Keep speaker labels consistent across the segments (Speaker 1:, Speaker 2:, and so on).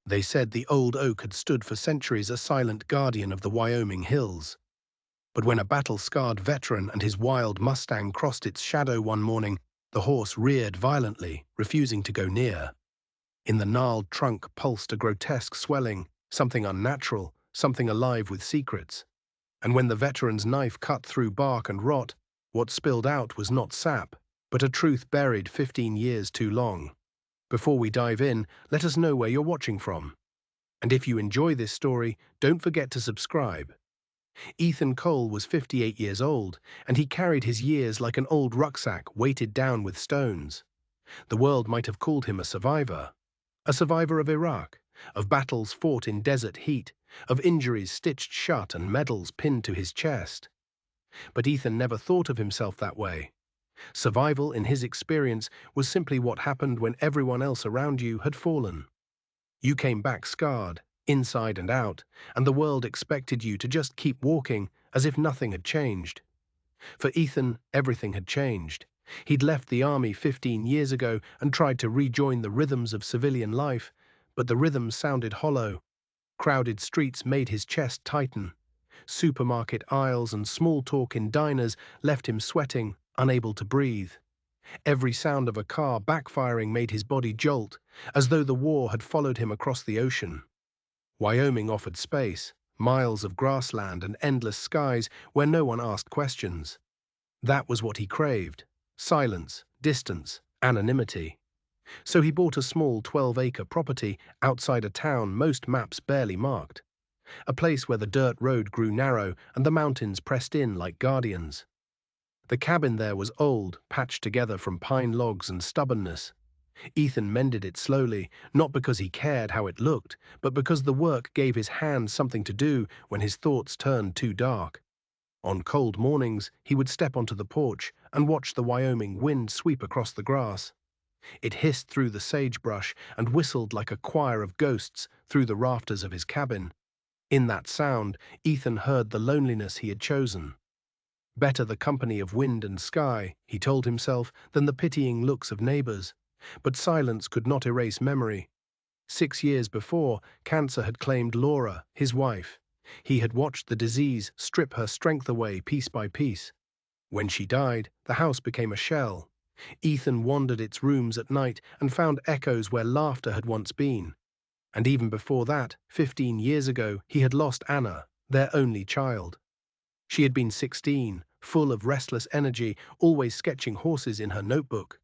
Speaker 1: They said the old oak had stood for centuries a silent guardian of the Wyoming hills. But when a battle-scarred veteran and his wild Mustang crossed its shadow one morning, the horse reared violently, refusing to go near. In the gnarled trunk pulsed a grotesque swelling, something unnatural, something alive with secrets. And when the veteran's knife cut through bark and rot, what spilled out was not sap, but a truth buried 15 years too long. Before we dive in, let us know where you're watching from. And if you enjoy this story, don't forget to subscribe. Ethan Cole was 58 years old, and he carried his years like an old rucksack weighted down with stones. The world might have called him a survivor of Iraq, of battles fought in desert heat, of injuries stitched shut and medals pinned to his chest. But Ethan never thought of himself that way. Survival, in his experience, was simply what happened when everyone else around you had fallen. You came back scarred, inside and out, and the world expected you to just keep walking as if nothing had changed. For Ethan, everything had changed. He'd left the army 15 years ago and tried to rejoin the rhythms of civilian life, but the rhythms sounded hollow. Crowded streets made his chest tighten. Supermarket aisles and small talk in diners left him sweating, unable to breathe. Every sound of a car backfiring made his body jolt, as though the war had followed him across the ocean. Wyoming offered space, miles of grassland and endless skies where no one asked questions. That was what he craved: silence, distance, anonymity. So he bought a small 12-acre property outside a town most maps barely marked, a place where the dirt road grew narrow and the mountains pressed in like guardians. The cabin there was old, patched together from pine logs and stubbornness. Ethan mended it slowly, not because he cared how it looked, but because the work gave his hands something to do when his thoughts turned too dark. On cold mornings, he would step onto the porch and watch the Wyoming wind sweep across the grass. It hissed through the sagebrush and whistled like a choir of ghosts through the rafters of his cabin. In that sound, Ethan heard the loneliness he had chosen. Better the company of wind and sky, he told himself, than the pitying looks of neighbors. But silence could not erase memory. 6 years before, cancer had claimed Laura, his wife. He had watched the disease strip her strength away piece by piece. When she died, the house became a shell. Ethan wandered its rooms at night and found echoes where laughter had once been. And even before that, 15 years ago, he had lost Anna, their only child. She had been 16, full of restless energy, always sketching horses in her notebook.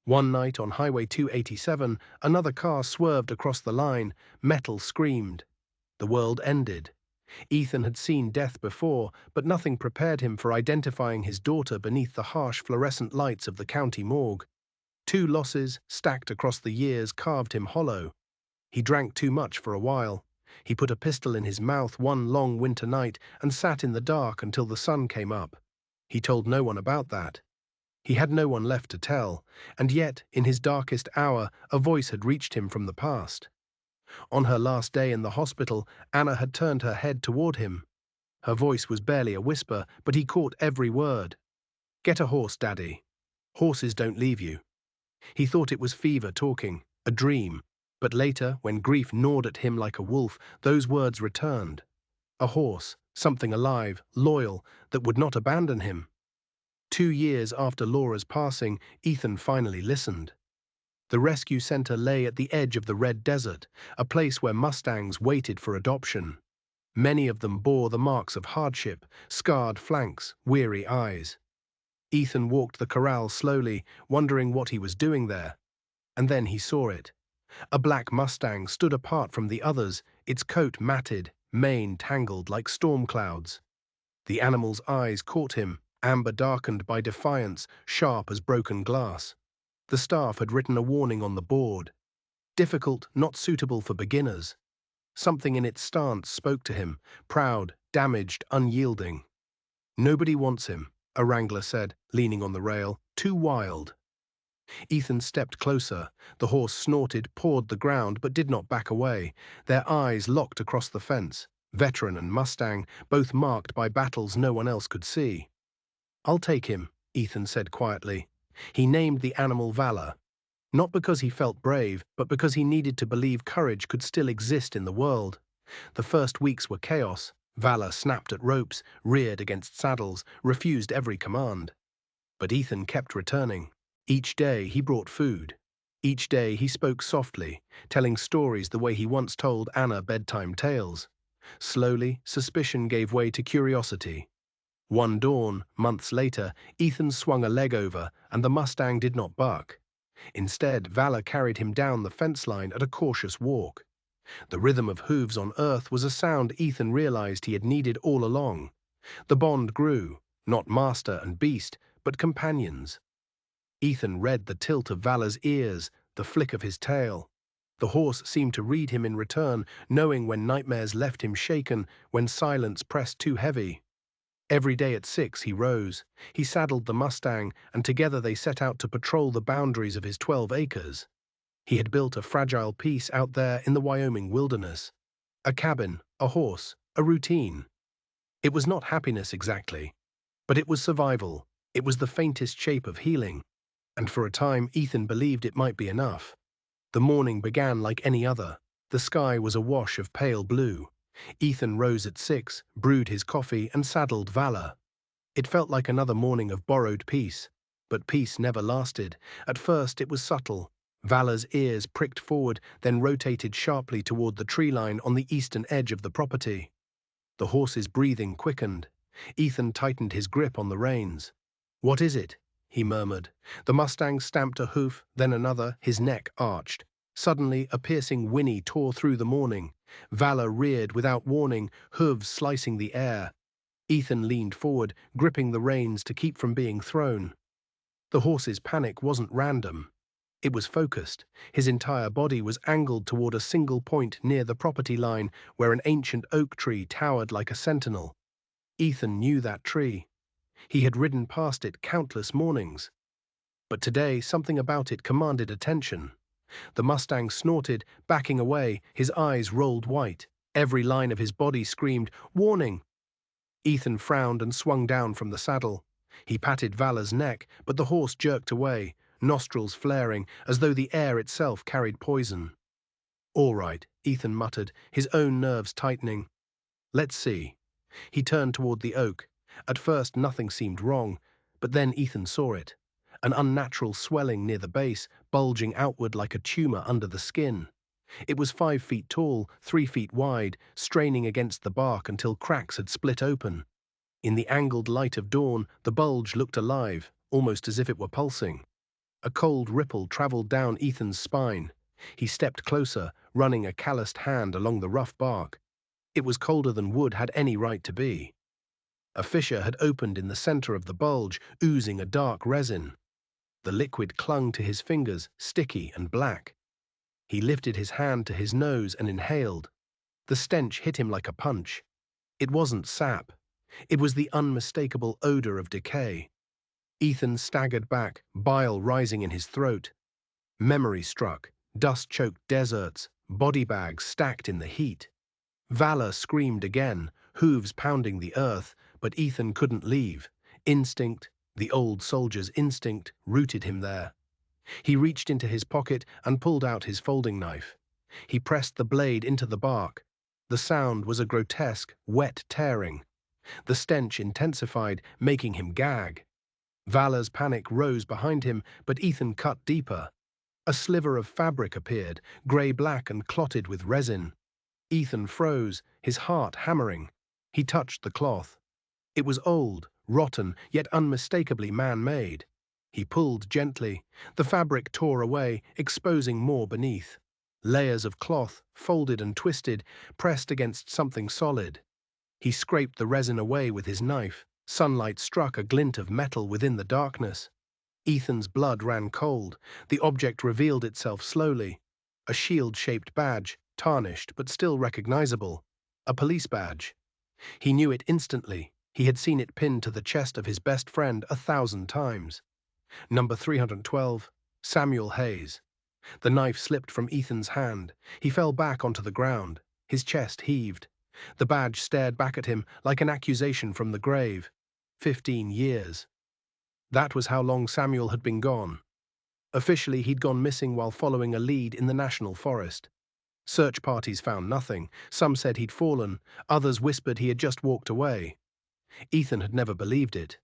Speaker 1: One night on Highway 287, another car swerved across the line. Metal screamed. The world ended. Ethan had seen death before, but nothing prepared him for identifying his daughter beneath the harsh fluorescent lights of the county morgue. 2 losses, stacked across the years, carved him hollow. He drank too much for a while. He put a pistol in his mouth one long winter night and sat in the dark until the sun came up. He told no one about that. He had no one left to tell, and yet, in his darkest hour, a voice had reached him from the past. On her last day in the hospital, Anna had turned her head toward him. Her voice was barely a whisper, but he caught every word. "Get a horse, Daddy. Horses don't leave you." He thought it was fever talking, a dream, but later, when grief gnawed at him like a wolf, those words returned. A horse, something alive, loyal, that would not abandon him. 2 years after Laura's passing, Ethan finally listened. The rescue center lay at the edge of the Red Desert, a place where Mustangs waited for adoption. Many of them bore the marks of hardship, scarred flanks, weary eyes. Ethan walked the corral slowly, wondering what he was doing there. And then he saw it. A black Mustang stood apart from the others, its coat matted, mane tangled like storm clouds. The animal's eyes caught him, amber darkened by defiance, sharp as broken glass. The staff had written a warning on the board. Difficult, not suitable for beginners. Something in its stance spoke to him, proud, damaged, unyielding. "Nobody wants him," a wrangler said, leaning on the rail. "Too wild." Ethan stepped closer. The horse snorted, pawed the ground, but did not back away. Their eyes locked across the fence. Veteran and Mustang, both marked by battles no one else could see. "I'll take him," Ethan said quietly. He named the animal Valor. Not because he felt brave, but because he needed to believe courage could still exist in the world. The first weeks were chaos. Valor snapped at ropes, reared against saddles, refused every command. But Ethan kept returning. Each day he brought food. Each day he spoke softly, telling stories the way he once told Anna bedtime tales. Slowly, suspicion gave way to curiosity. One dawn, months later, Ethan swung a leg over, and the Mustang did not buck. Instead, Valor carried him down the fence line at a cautious walk. The rhythm of hooves on earth was a sound Ethan realized he had needed all along. The bond grew, not master and beast, but companions. Ethan read the tilt of Valor's ears, the flick of his tail. The horse seemed to read him in return, knowing when nightmares left him shaken, when silence pressed too heavy. Every day at 6 he rose. He saddled the Mustang, and together they set out to patrol the boundaries of his 12 acres. He had built a fragile peace out there in the Wyoming wilderness. A cabin, a horse, a routine. It was not happiness exactly, but it was survival. It was the faintest shape of healing. And for a time, Ethan believed it might be enough. The morning began like any other. The sky was a wash of pale blue. Ethan rose at 6, brewed his coffee, and saddled Valor. It felt like another morning of borrowed peace. But peace never lasted. At first, it was subtle. Valor's ears pricked forward, then rotated sharply toward the tree line on the eastern edge of the property. The horse's breathing quickened. Ethan tightened his grip on the reins. "What is it?" he murmured. The Mustang stamped a hoof, then another, his neck arched. Suddenly, a piercing whinny tore through the morning. Valor reared without warning, hooves slicing the air. Ethan leaned forward, gripping the reins to keep from being thrown. The horse's panic wasn't random. It was focused. His entire body was angled toward a single point near the property line, where an ancient oak tree towered like a sentinel. Ethan knew that tree. He had ridden past it countless mornings. But today, something about it commanded attention. The Mustang snorted, backing away, his eyes rolled white. Every line of his body screamed, "Warning!" Ethan frowned and swung down from the saddle. He patted Valor's neck, but the horse jerked away, nostrils flaring, as though the air itself carried poison. "All right," Ethan muttered, his own nerves tightening. "Let's see." He turned toward the oak. At first, nothing seemed wrong, but then Ethan saw it. An unnatural swelling near the base, bulging outward like a tumor under the skin. It was 5 feet tall, 3 feet wide, straining against the bark until cracks had split open. In the angled light of dawn, the bulge looked alive, almost as if it were pulsing. A cold ripple traveled down Ethan's spine. He stepped closer, running a calloused hand along the rough bark. It was colder than wood had any right to be. A fissure had opened in the center of the bulge, oozing a dark resin. The liquid clung to his fingers, sticky and black. He lifted his hand to his nose and inhaled. The stench hit him like a punch. It wasn't sap. It was the unmistakable odor of decay. Ethan staggered back, bile rising in his throat. Memory struck, dust-choked deserts, body bags stacked in the heat. Valor screamed again, hooves pounding the earth, but Ethan couldn't leave. Instinct, the old soldier's instinct, rooted him there. He reached into his pocket and pulled out his folding knife. He pressed the blade into the bark. The sound was a grotesque, wet tearing. The stench intensified, making him gag. Valor's panic rose behind him, but Ethan cut deeper. A sliver of fabric appeared, grey-black and clotted with resin. Ethan froze, his heart hammering. He touched the cloth. It was old, rotten, yet unmistakably man-made. He pulled gently. The fabric tore away, exposing more beneath. Layers of cloth, folded and twisted, pressed against something solid. He scraped the resin away with his knife. Sunlight struck a glint of metal within the darkness. Ethan's blood ran cold. The object revealed itself slowly. A shield-shaped badge, tarnished but still recognizable. A police badge. He knew it instantly. He had seen it pinned to the chest of his best friend 1,000 times. Number 312, Samuel Hayes. The knife slipped from Ethan's hand. He fell back onto the ground. His chest heaved. The badge stared back at him like an accusation from the grave. 15 years. That was how long Samuel had been gone. Officially, he'd gone missing while following a lead in the national forest. Search parties found nothing. Some said he'd fallen, others whispered he had just walked away. Ethan had never believed it.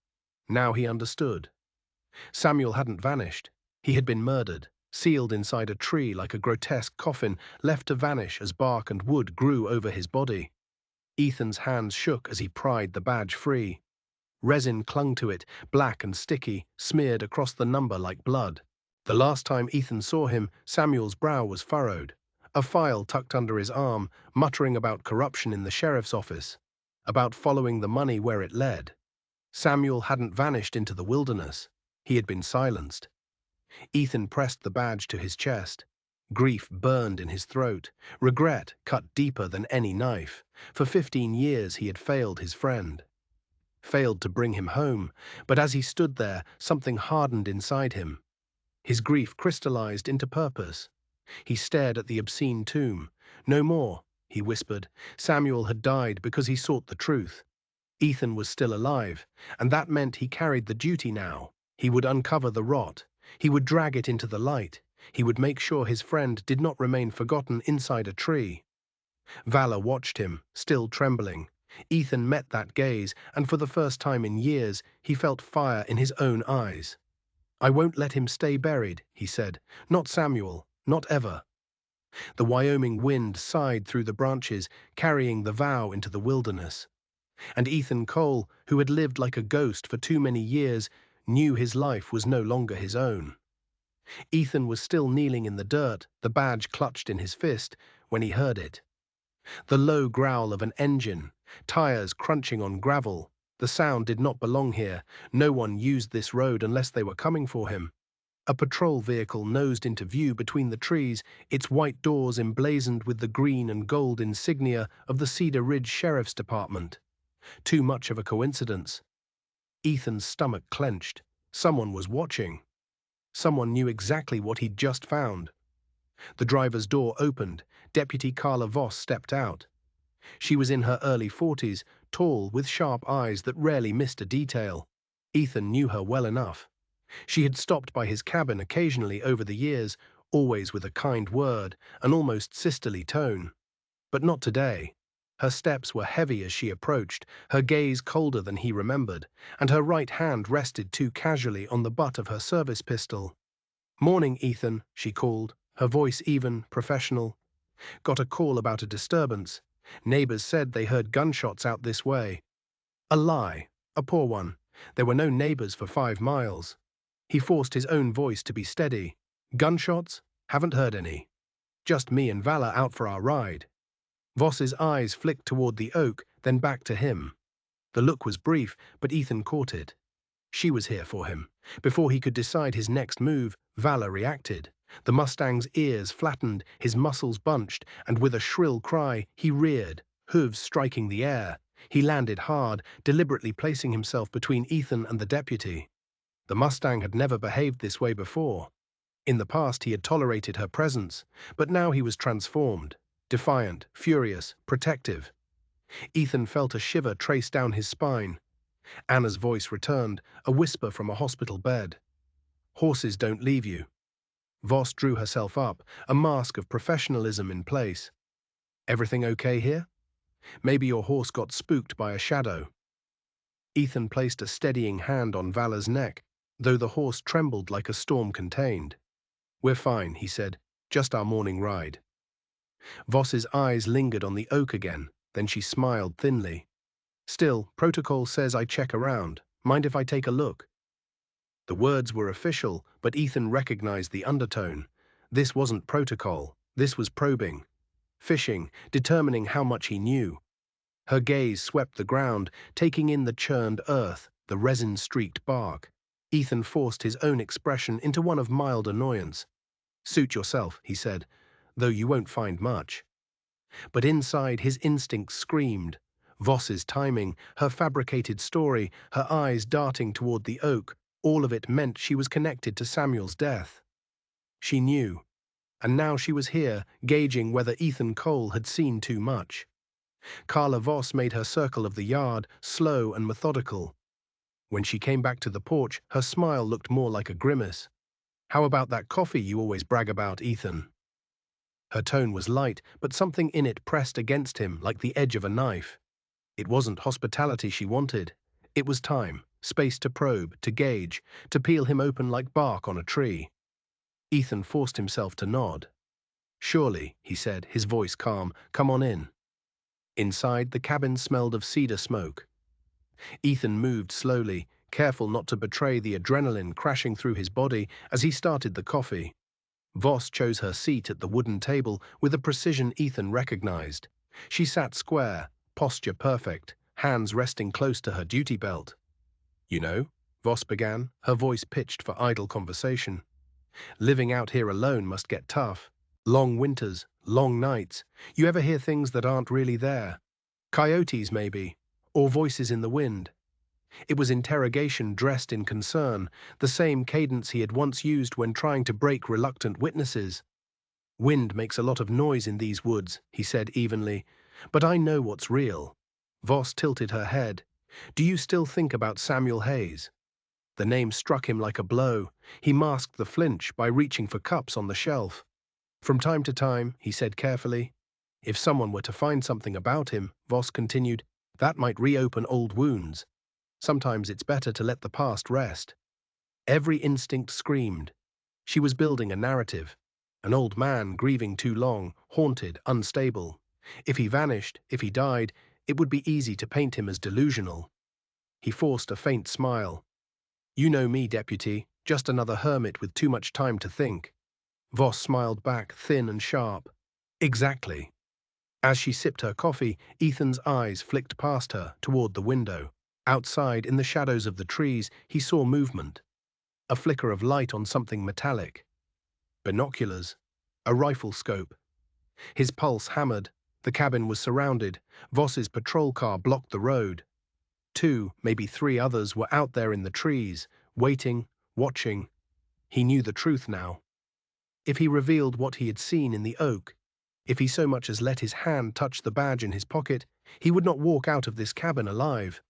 Speaker 1: Now he understood. Samuel hadn't vanished. He had been murdered, sealed inside a tree like a grotesque coffin, left to vanish as bark and wood grew over his body. Ethan's hands shook as he pried the badge free. Resin clung to it, black and sticky, smeared across the number like blood. The last time Ethan saw him, Samuel's brow was furrowed, a file tucked under his arm, muttering about corruption in the sheriff's office, about following the money where it led. Samuel hadn't vanished into the wilderness. He had been silenced. Ethan pressed the badge to his chest. Grief burned in his throat. Regret cut deeper than any knife. For 15 years he had failed his friend. Failed to bring him home, but as he stood there, something hardened inside him. His grief crystallized into purpose. He stared at the obscene tomb. No more, he whispered. Samuel had died because he sought the truth. Ethan was still alive, and that meant he carried the duty now. He would uncover the rot. He would drag it into the light. He would make sure his friend did not remain forgotten inside a tree. Vala watched him, still trembling. Ethan met that gaze, and for the first time in years, he felt fire in his own eyes. "I won't let him stay buried," he said. "Not Samuel, not ever." The Wyoming wind sighed through the branches, carrying the vow into the wilderness. And Ethan Cole, who had lived like a ghost for too many years, knew his life was no longer his own. Ethan was still kneeling in the dirt, the badge clutched in his fist, when he heard it. The low growl of an engine, tires crunching on gravel. The sound did not belong here. No one used this road unless they were coming for him. A patrol vehicle nosed into view between the trees, its white doors emblazoned with the green and gold insignia of the Cedar Ridge Sheriff's Department. Too much of a coincidence. Ethan's stomach clenched. Someone was watching. Someone knew exactly what he'd just found. The driver's door opened. Deputy Carla Voss stepped out. She was in her early 40s, tall, with sharp eyes that rarely missed a detail. Ethan knew her well enough. She had stopped by his cabin occasionally over the years, always with a kind word, an almost sisterly tone. But not today. Her steps were heavy as she approached, her gaze colder than he remembered, and her right hand rested too casually on the butt of her service pistol. "Morning, Ethan," she called, her voice even, professional. "Got a call about a disturbance. Neighbors said they heard gunshots out this way." A lie, a poor one. There were no neighbors for 5 miles. He forced his own voice to be steady. "Gunshots? Haven't heard any. Just me and Vala out for our ride." Voss's eyes flicked toward the oak, then back to him. The look was brief, but Ethan caught it. She was here for him. Before he could decide his next move, Vala reacted. The Mustang's ears flattened, his muscles bunched, and with a shrill cry, he reared, hooves striking the air. He landed hard, deliberately placing himself between Ethan and the deputy. The Mustang had never behaved this way before. In the past, he had tolerated her presence, but now he was transformed. Defiant, furious, protective. Ethan felt a shiver trace down his spine. Anna's voice returned, a whisper from a hospital bed. "Horses don't leave you." Voss drew herself up, a mask of professionalism in place. "Everything okay here? Maybe your horse got spooked by a shadow." Ethan placed a steadying hand on Vala's neck, though the horse trembled like a storm contained. "We're fine," he said. "Just our morning ride." Voss's eyes lingered on the oak again, then she smiled thinly. "Still, protocol says I check around. Mind if I take a look?" The words were official, but Ethan recognized the undertone. This wasn't protocol. This was probing. Fishing, determining how much he knew. Her gaze swept the ground, taking in the churned earth, the resin-streaked bark. Ethan forced his own expression into one of mild annoyance. "Suit yourself," he said, "though you won't find much." But inside, his instincts screamed. Voss's timing, her fabricated story, her eyes darting toward the oak, all of it meant she was connected to Samuel's death. She knew. And now she was here, gauging whether Ethan Cole had seen too much. Carla Voss made her circle of the yard, slow and methodical. When she came back to the porch, her smile looked more like a grimace. How about that coffee you always brag about, Ethan? Her tone was light, but something in it pressed against him like the edge of a knife. It wasn't hospitality she wanted. It was time, space to probe, to gauge, to peel him open like bark on a tree. Ethan forced himself to nod. "Surely," he said, his voice calm, "come on in." Inside, the cabin smelled of cedar smoke. Ethan moved slowly, careful not to betray the adrenaline crashing through his body as he started the coffee. Voss chose her seat at the wooden table with a precision Ethan recognized. She sat square, posture perfect, hands resting close to her duty belt. "You know," Voss began, her voice pitched for idle conversation. "Living out here alone must get tough. Long winters, long nights. You ever hear things that aren't really there? Coyotes, maybe, or voices in the wind." It was interrogation dressed in concern, the same cadence he had once used when trying to break reluctant witnesses. "Wind makes a lot of noise in these woods," he said evenly, "but I know what's real." Voss tilted her head. "Do you still think about Samuel Hayes?" The name struck him like a blow. He masked the flinch by reaching for cups on the shelf. "From time to time," he said carefully. "If someone were to find something about him," Voss continued, "that might reopen old wounds. Sometimes it's better to let the past rest." Every instinct screamed. She was building a narrative. An old man grieving too long, haunted, unstable. If he vanished, if he died, it would be easy to paint him as delusional. He forced a faint smile. "You know me, Deputy, just another hermit with too much time to think." Voss smiled back, thin and sharp. "Exactly." As she sipped her coffee, Ethan's eyes flicked past her, toward the window. Outside, in the shadows of the trees, he saw movement. A flicker of light on something metallic. Binoculars. A rifle scope. His pulse hammered. The cabin was surrounded. Voss's patrol car blocked the road. Two, maybe three others were out there in the trees, waiting, watching. He knew the truth now. If he revealed what he had seen in the oak, if he so much as let his hand touch the badge in his pocket, he would not walk out of this cabin alive.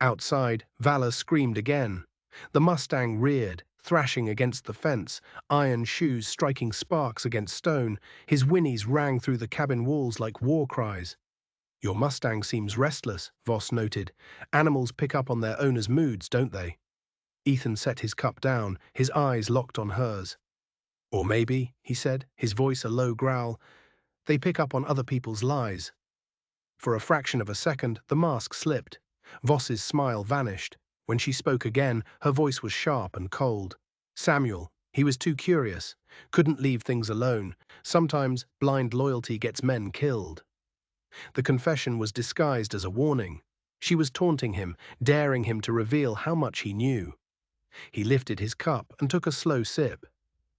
Speaker 1: Outside, Valor screamed again. The Mustang reared, thrashing against the fence, iron shoes striking sparks against stone. His whinnies rang through the cabin walls like war cries. "Your Mustang seems restless," Voss noted. "Animals pick up on their owners' moods, don't they?" Ethan set his cup down, his eyes locked on hers. "Or maybe," he said, his voice a low growl, "they pick up on other people's lies." For a fraction of a second, the mask slipped. Voss's smile vanished. When she spoke again, her voice was sharp and cold. "Samuel, he was too curious. Couldn't leave things alone. Sometimes blind loyalty gets men killed." The confession was disguised as a warning. She was taunting him, daring him to reveal how much he knew. He lifted his cup and took a slow sip.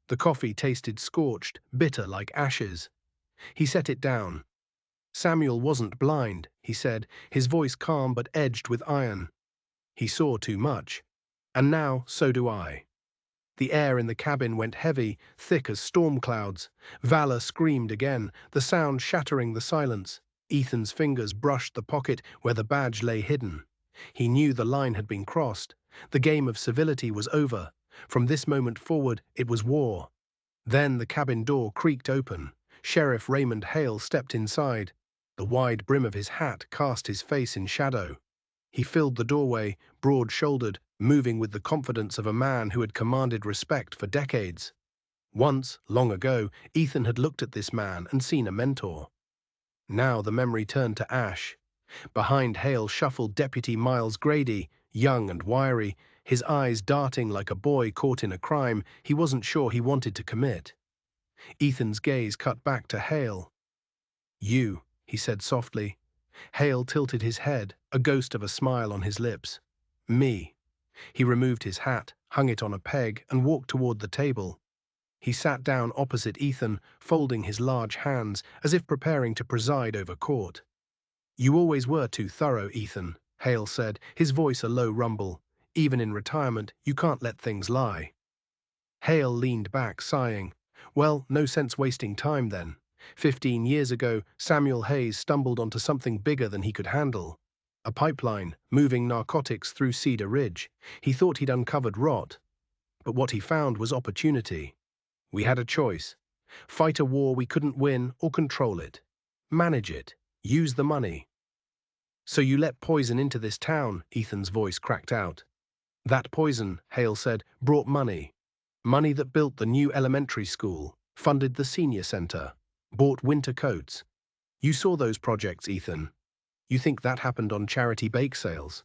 Speaker 1: The coffee tasted scorched, bitter like ashes. He set it down. "Samuel wasn't blind," he said, his voice calm but edged with iron. "He saw too much. And now, so do I." The air in the cabin went heavy, thick as storm clouds. Valor screamed again, the sound shattering the silence. Ethan's fingers brushed the pocket where the badge lay hidden. He knew the line had been crossed. The game of civility was over. From this moment forward, it was war. Then the cabin door creaked open. Sheriff Raymond Hale stepped inside. The wide brim of his hat cast his face in shadow. He filled the doorway, broad-shouldered, moving with the confidence of a man who had commanded respect for decades. Once, long ago, Ethan had looked at this man and seen a mentor. Now the memory turned to ash. Behind Hale shuffled Deputy Miles Grady, young and wiry, his eyes darting like a boy caught in a crime he wasn't sure he wanted to commit. Ethan's gaze cut back to Hale. "You," he said softly. Hale tilted his head, a ghost of a smile on his lips. "Me." He removed his hat, hung it on a peg, and walked toward the table. He sat down opposite Ethan, folding his large hands, as if preparing to preside over court. "You always were too thorough, Ethan," Hale said, his voice a low rumble. "Even in retirement, you can't let things lie." Hale leaned back, sighing. "Well, no sense wasting time then. 15 years ago, Samuel Hayes stumbled onto something bigger than he could handle. A pipeline, moving narcotics through Cedar Ridge. He thought he'd uncovered rot. But what he found was opportunity. We had a choice. Fight a war we couldn't win or control it. Manage it. Use the money. So you let poison into this town, Ethan's voice cracked out. That poison, Hale said, brought money. Money that built the new elementary school, funded the senior center, bought winter coats. You saw those projects, Ethan. You think that happened on charity bake sales?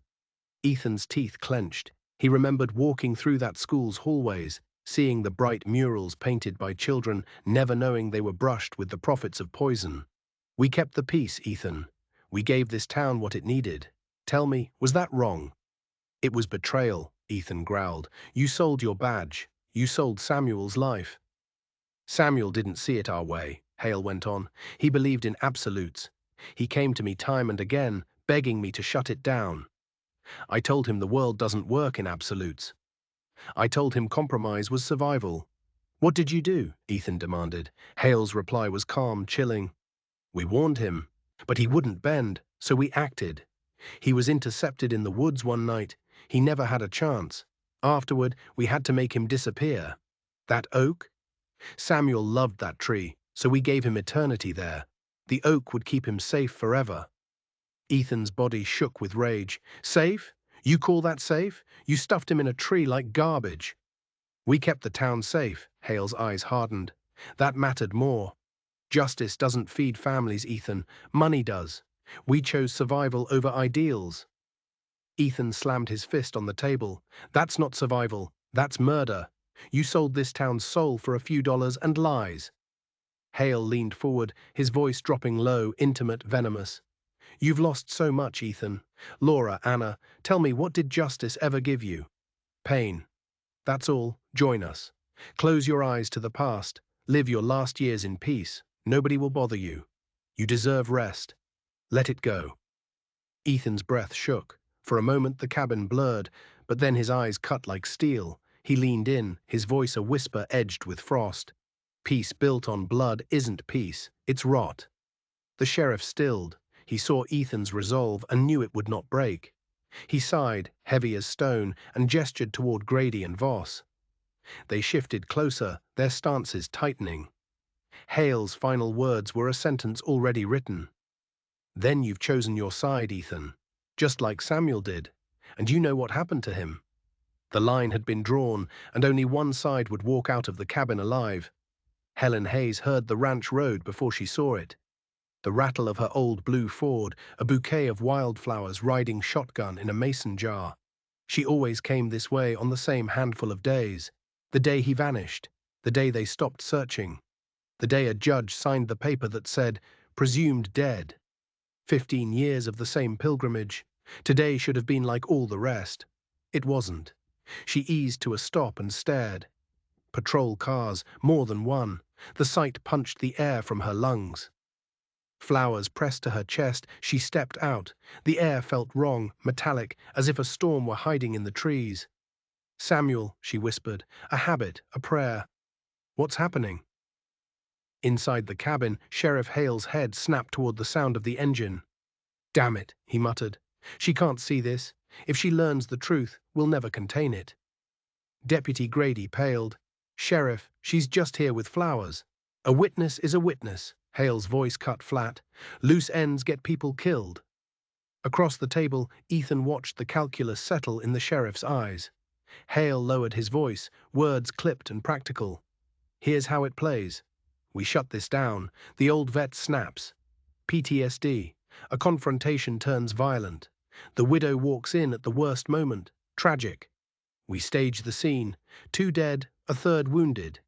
Speaker 1: Ethan's teeth clenched. He remembered walking through that school's hallways, seeing the bright murals painted by children, never knowing they were brushed with the profits of poison. We kept the peace, Ethan. We gave this town what it needed. Tell me, was that wrong? It was betrayal, Ethan growled. You sold your badge. You sold Samuel's life. Samuel didn't see it our way, Hale went on. He believed in absolutes. He came to me time and again, begging me to shut it down. I told him the world doesn't work in absolutes. I told him compromise was survival. What did you do? Ethan demanded. Hale's reply was calm, chilling. We warned him, but he wouldn't bend, so we acted. He was intercepted in the woods one night. He never had a chance. Afterward, we had to make him disappear. That oak? Samuel loved that tree, so we gave him eternity there. The oak would keep him safe forever. Ethan's body shook with rage. Safe? You call that safe? You stuffed him in a tree like garbage. We kept the town safe, Hale's eyes hardened. That mattered more. Justice doesn't feed families, Ethan. Money does. We chose survival over ideals. Ethan slammed his fist on the table. That's not survival. That's murder. You sold this town's soul for a few dollars and lies. Hale leaned forward, his voice dropping low, intimate, venomous. You've lost so much, Ethan. Laura, Anna, tell me, what did justice ever give you? Pain. That's all. Join us. Close your eyes to the past. Live your last years in peace. Nobody will bother you. You deserve rest. Let it go. Ethan's breath shook. For a moment the cabin blurred, but then his eyes cut like steel. He leaned in, his voice a whisper edged with frost. Peace built on blood isn't peace. It's rot. The sheriff stilled. He saw Ethan's resolve and knew it would not break. He sighed, heavy as stone, and gestured toward Grady and Voss. They shifted closer, their stances tightening. Hale's final words were a sentence already written. Then you've chosen your side, Ethan, just like Samuel did, and you know what happened to him. The line had been drawn, and only one side would walk out of the cabin alive. Helen Hayes heard the ranch road before she saw it. The rattle of her old blue Ford, a bouquet of wildflowers riding shotgun in a mason jar. She always came this way on the same handful of days. The day he vanished, the day they stopped searching, the day a judge signed the paper that said, presumed dead. 15 years of the same pilgrimage. Today should have been like all the rest. It wasn't. She eased to a stop and stared. Patrol cars, more than one. The sight punched the air from her lungs. Flowers pressed to her chest, she stepped out. The air felt wrong, metallic, as if a storm were hiding in the trees. Samuel, she whispered, a habit, a prayer. What's happening? Inside the cabin, Sheriff Hale's head snapped toward the sound of the engine. Damn it, he muttered. She can't see this. If she learns the truth, we'll never contain it. Deputy Grady paled. Sheriff, she's just here with flowers. A witness is a witness. Hale's voice cut flat. Loose ends get people killed. Across the table, Ethan watched the calculus settle in the sheriff's eyes. Hale lowered his voice, words clipped and practical. Here's how it plays. We shut this down. The old vet snaps. PTSD. A confrontation turns violent. The widow walks in at the worst moment. Tragic. We stage the scene. 2 dead, a 3rd wounded.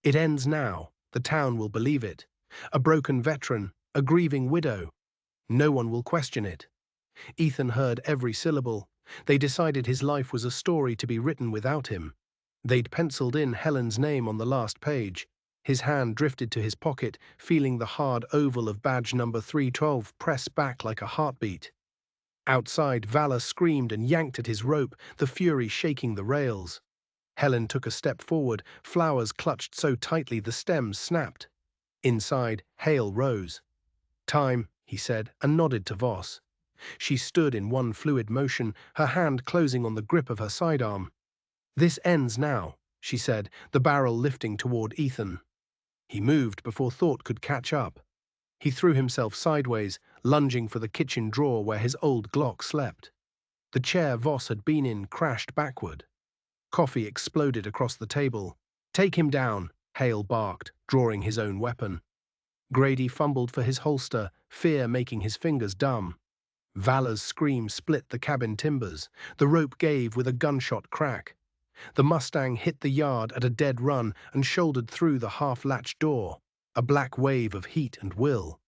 Speaker 1: It ends now. The town will believe it. A broken veteran, a grieving widow. No one will question it. Ethan heard every syllable. They decided his life was a story to be written without him. They'd penciled in Helen's name on the last page. His hand drifted to his pocket, feeling the hard oval of badge number 312 press back like a heartbeat. Outside, Valor screamed and yanked at his rope, the fury shaking the rails. Helen took a step forward, flowers clutched so tightly the stems snapped. Inside, Hale rose. Time, he said, and nodded to Voss. She stood in one fluid motion, her hand closing on the grip of her sidearm. This ends now, she said, the barrel lifting toward Ethan. He moved before thought could catch up. He threw himself sideways, lunging for the kitchen drawer where his old Glock slept. The chair Voss had been in crashed backward. Coffee exploded across the table. "Take him down," Hale barked, drawing his own weapon. Grady fumbled for his holster, fear making his fingers dumb. Valor's scream split the cabin timbers. The rope gave with a gunshot crack. The Mustang hit the yard at a dead run and shouldered through the half-latched door, a black wave of heat and will.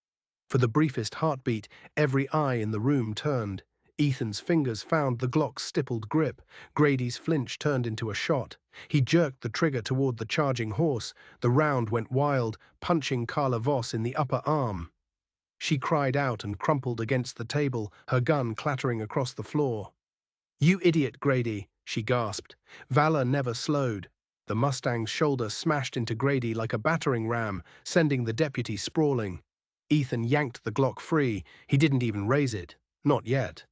Speaker 1: For the briefest heartbeat, every eye in the room turned. Ethan's fingers found the Glock's stippled grip. Grady's flinch turned into a shot. He jerked the trigger toward the charging horse. The round went wild, punching Carla Voss in the upper arm. She cried out and crumpled against the table, her gun clattering across the floor. "You idiot, Grady," she gasped. Valor never slowed. The Mustang's shoulder smashed into Grady like a battering ram, sending the deputy sprawling. Ethan yanked the Glock free. He didn't even raise it. Not yet.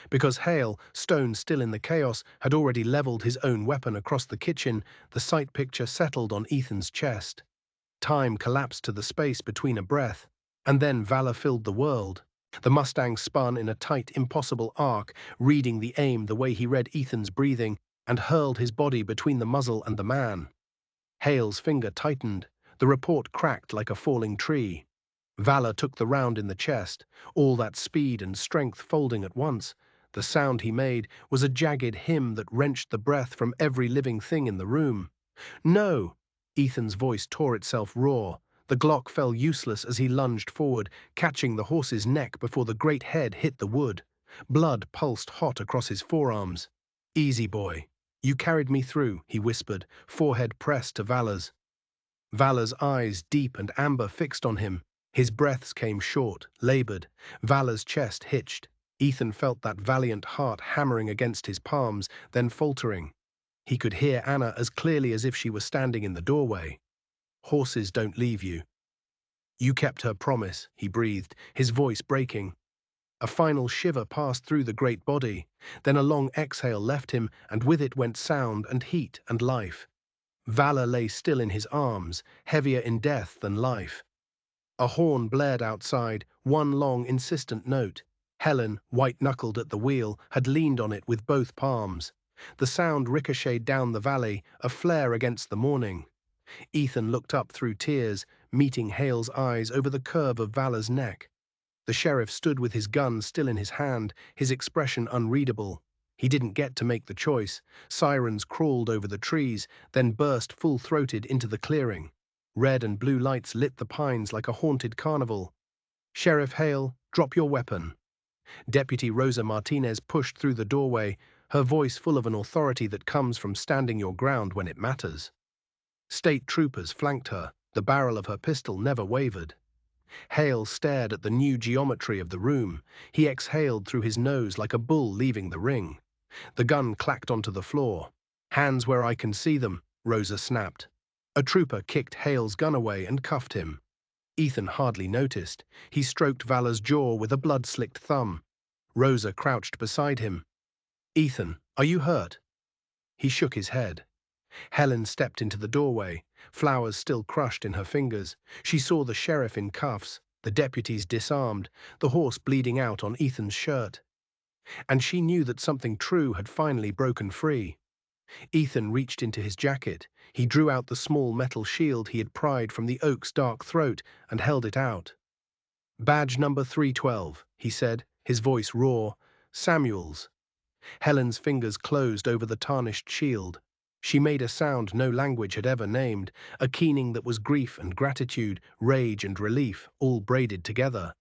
Speaker 1: Because Hale, stone still in the chaos, had already leveled his own weapon across the kitchen, the sight picture settled on Ethan's chest. Time collapsed to the space between a breath, and then Valor filled the world. The Mustang spun in a tight, impossible arc, reading the aim the way he read Ethan's breathing, and hurled his body between the muzzle and the man. Hale's finger tightened. The report cracked like a falling tree. Valor took the round in the chest, all that speed and strength folding at once. The sound he made was a jagged hymn that wrenched the breath from every living thing in the room. "No!" Ethan's voice tore itself raw. The Glock fell useless as he lunged forward, catching the horse's neck before the great head hit the wood. Blood pulsed hot across his forearms. "Easy, boy. You carried me through," he whispered, forehead pressed to Valor's. Valor's eyes, deep and amber, fixed on him. His breaths came short, labored. Valor's chest hitched. Ethan felt that valiant heart hammering against his palms, then faltering. He could hear Anna as clearly as if she were standing in the doorway. "Horses don't leave you." "You kept her promise," he breathed, his voice breaking. A final shiver passed through the great body. Then a long exhale left him, and with it went sound and heat and life. Valor lay still in his arms, heavier in death than life. A horn blared outside, one long, insistent note. Helen, white-knuckled at the wheel, had leaned on it with both palms. The sound ricocheted down the valley, a flare against the morning. Ethan looked up through tears, meeting Hale's eyes over the curve of Valor's neck. The sheriff stood with his gun still in his hand, his expression unreadable. He didn't get to make the choice. Sirens crawled over the trees, then burst full-throated into the clearing. Red and blue lights lit the pines like a haunted carnival. "Sheriff Hale, drop your weapon." Deputy Rosa Martinez pushed through the doorway, her voice full of an authority that comes from standing your ground when it matters. State troopers flanked her. The barrel of her pistol never wavered. Hale stared at the new geometry of the room. He exhaled through his nose like a bull leaving the ring. The gun clacked onto the floor. "Hands where I can see them," Rosa snapped. A trooper kicked Hale's gun away and cuffed him. Ethan hardly noticed. He stroked Valor's jaw with a blood-slicked thumb. Rosa crouched beside him. "Ethan, are you hurt?" He shook his head. Helen stepped into the doorway, flowers still crushed in her fingers. She saw the sheriff in cuffs, the deputies disarmed, the horse bleeding out on Ethan's shirt. And she knew that something true had finally broken free. Ethan reached into his jacket. He drew out the small metal shield he had pried from the oak's dark throat and held it out. "Badge number 312, he said, his voice raw. "Samuels." Helen's fingers closed over the tarnished shield. She made a sound no language had ever named, a keening that was grief and gratitude, rage and relief, all braided together.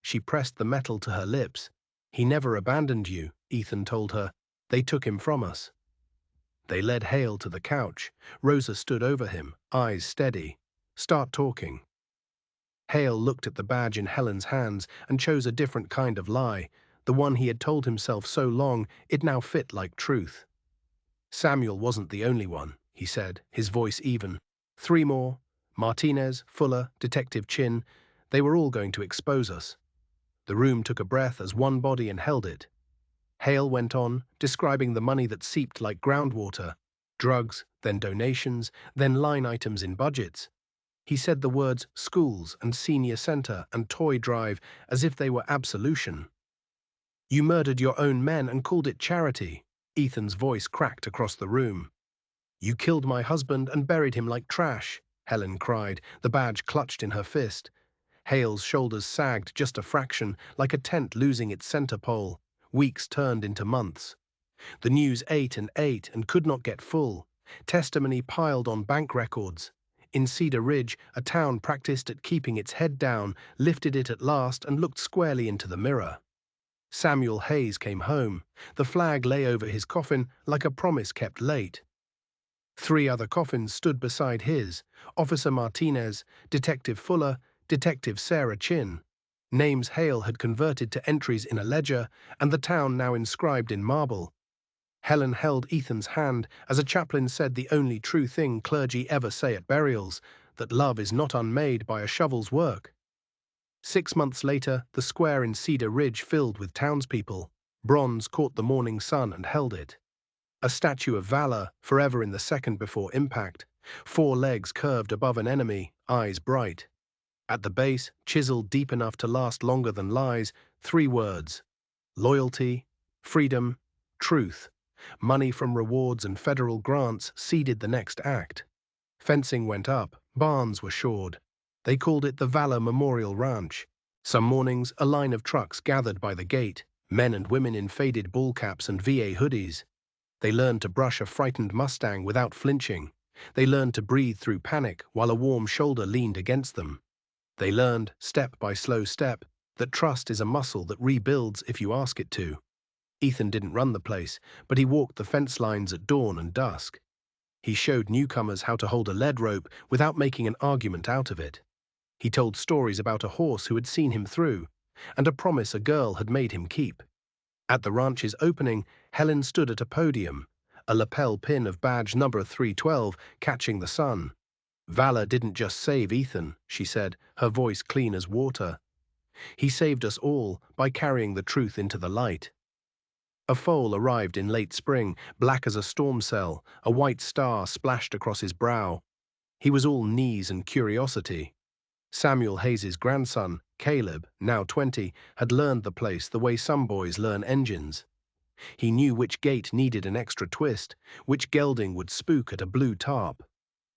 Speaker 1: She pressed the metal to her lips. "He never abandoned you," Ethan told her. "They took him from us." They led Hale to the couch. Rosa stood over him, eyes steady. "Start talking." Hale looked at the badge in Helen's hands and chose a different kind of lie, the one he had told himself so long it now fit like truth. "Samuel wasn't the only one," he said, his voice even. "Three more, Martinez, Fuller, Detective Chin, they were all going to expose us." The room took a breath as one body and held it. Hale went on, describing the money that seeped like groundwater. drugs, then donations, then line items in budgets. He said the words schools and senior center and toy drive as if they were absolution. You murdered your own men and called it charity. Ethan's voice cracked across the room. You killed my husband and buried him like trash, Helen cried, the badge clutched in her fist. Hale's shoulders sagged just a fraction, like a tent losing its center pole. Weeks turned into months. The news ate and could not get full. Testimony piled on bank records. In Cedar Ridge, a town practiced at keeping its head down, lifted it at last and looked squarely into the mirror. Samuel Hayes came home. The flag lay over his coffin like a promise kept late. 3 other coffins stood beside his: Officer Martinez, Detective Fuller, Detective Sarah Chin. Names Hale had converted to entries in a ledger, and the town now inscribed in marble. Helen held Ethan's hand as a chaplain said the only true thing clergy ever say at burials, that love is not unmade by a shovel's work. 6 months later, the square in Cedar Ridge filled with townspeople. Bronze caught the morning sun and held it. A statue of valor, forever in the second before impact. 4 legs curved above an enemy, eyes bright. At the base, chiseled deep enough to last longer than lies, 3 words: loyalty, freedom, truth. Money from rewards and federal grants seeded the next act. Fencing went up, barns were shored. They called it the Valor Memorial Ranch. Some mornings, a line of trucks gathered by the gate, men and women in faded ball caps and VA hoodies. They learned to brush a frightened Mustang without flinching. They learned to breathe through panic while a warm shoulder leaned against them. They learned, step by slow step, that trust is a muscle that rebuilds if you ask it to. Ethan didn't run the place, but he walked the fence lines at dawn and dusk. He showed newcomers how to hold a lead rope without making an argument out of it. He told stories about a horse who had seen him through, and a promise a girl had made him keep. At the ranch's opening, Helen stood at a podium, a lapel pin of badge number 312 catching the sun. Valor didn't just save Ethan, she said, her voice clean as water. He saved us all by carrying the truth into the light. A foal arrived in late spring, black as a storm cell, a white star splashed across his brow. He was all knees and curiosity. Samuel Hayes's grandson, Caleb, now 20, had learned the place the way some boys learn engines. He knew which gate needed an extra twist, which gelding would spook at a blue tarp.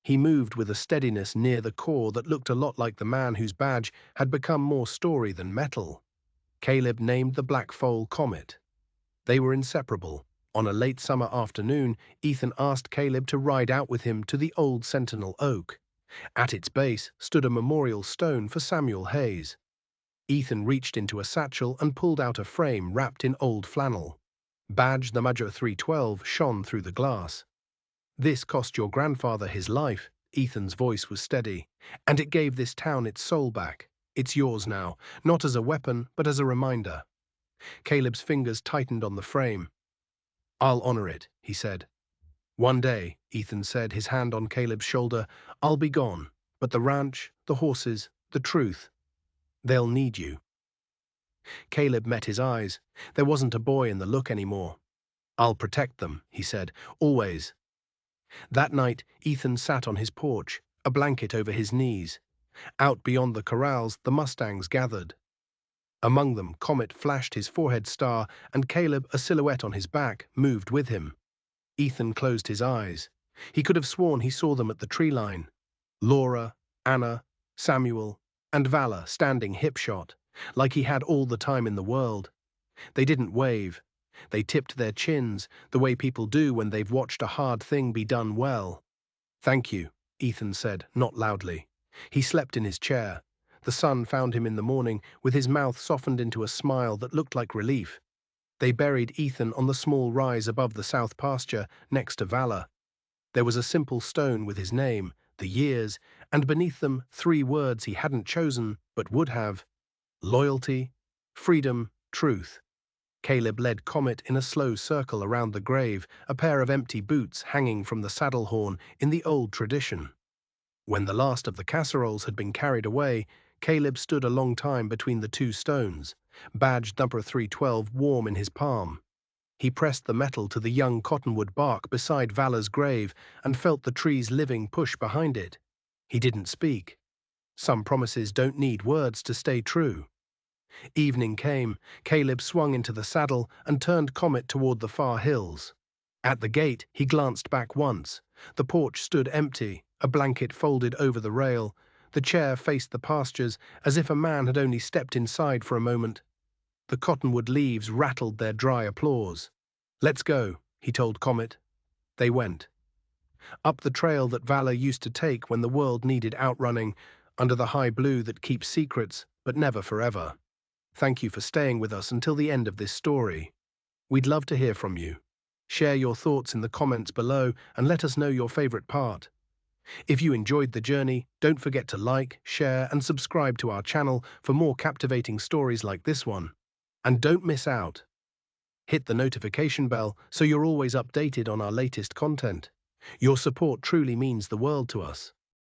Speaker 1: He moved with a steadiness near the core that looked a lot like the man whose badge had become more story than metal. Caleb named the black foal Comet. They were inseparable. On a late summer afternoon, Ethan asked Caleb to ride out with him to the old Sentinel Oak. At its base stood a memorial stone for Samuel Hayes. Ethan reached into a satchel and pulled out a frame wrapped in old flannel. Badge the Major 312 shone through the glass. This cost your grandfather his life, Ethan's voice was steady, and it gave this town its soul back. It's yours now, not as a weapon, but as a reminder. Caleb's fingers tightened on the frame. I'll honor it, he said. One day, Ethan said, his hand on Caleb's shoulder, I'll be gone, but the ranch, the horses, the truth, they'll need you. Caleb met his eyes. There wasn't a boy in the look anymore. I'll protect them, he said, always. That night, Ethan sat on his porch, a blanket over his knees. Out beyond the corrals, the Mustangs gathered. Among them, Comet flashed his forehead star, and Caleb, a silhouette on his back, moved with him. Ethan closed his eyes. He could have sworn he saw them at the tree line. Laura, Anna, Samuel, and Valor standing hip-shot, like he had all the time in the world. They didn't wave. They tipped their chins, the way people do when they've watched a hard thing be done well. Thank you, Ethan said, not loudly. He slept in his chair. The sun found him in the morning, with his mouth softened into a smile that looked like relief. They buried Ethan on the small rise above the south pasture, next to Valor. There was a simple stone with his name, the years, and beneath them 3 words he hadn't chosen, but would have: loyalty, freedom, truth. Caleb led Comet in a slow circle around the grave, a pair of empty boots hanging from the saddle horn in the old tradition. When the last of the casseroles had been carried away, Caleb stood a long time between the 2 stones, badge number 312 warm in his palm. He pressed the metal to the young cottonwood bark beside Valor's grave and felt the tree's living push behind it. He didn't speak. Some promises don't need words to stay true. Evening came. Caleb swung into the saddle and turned Comet toward the far hills. At the gate, he glanced back once. The porch stood empty, a blanket folded over the rail. The chair faced the pastures, as if a man had only stepped inside for a moment. The cottonwood leaves rattled their dry applause. "Let's go," he told Comet. They went. Up the trail that Valor used to take when the world needed outrunning, under the high blue that keeps secrets, but never forever. Thank you for staying with us until the end of this story. We'd love to hear from you. Share your thoughts in the comments below and let us know your favorite part. If you enjoyed the journey, don't forget to like, share, and subscribe to our channel for more captivating stories like this one. And don't miss out. Hit the notification bell so you're always updated on our latest content. Your support truly means the world to us.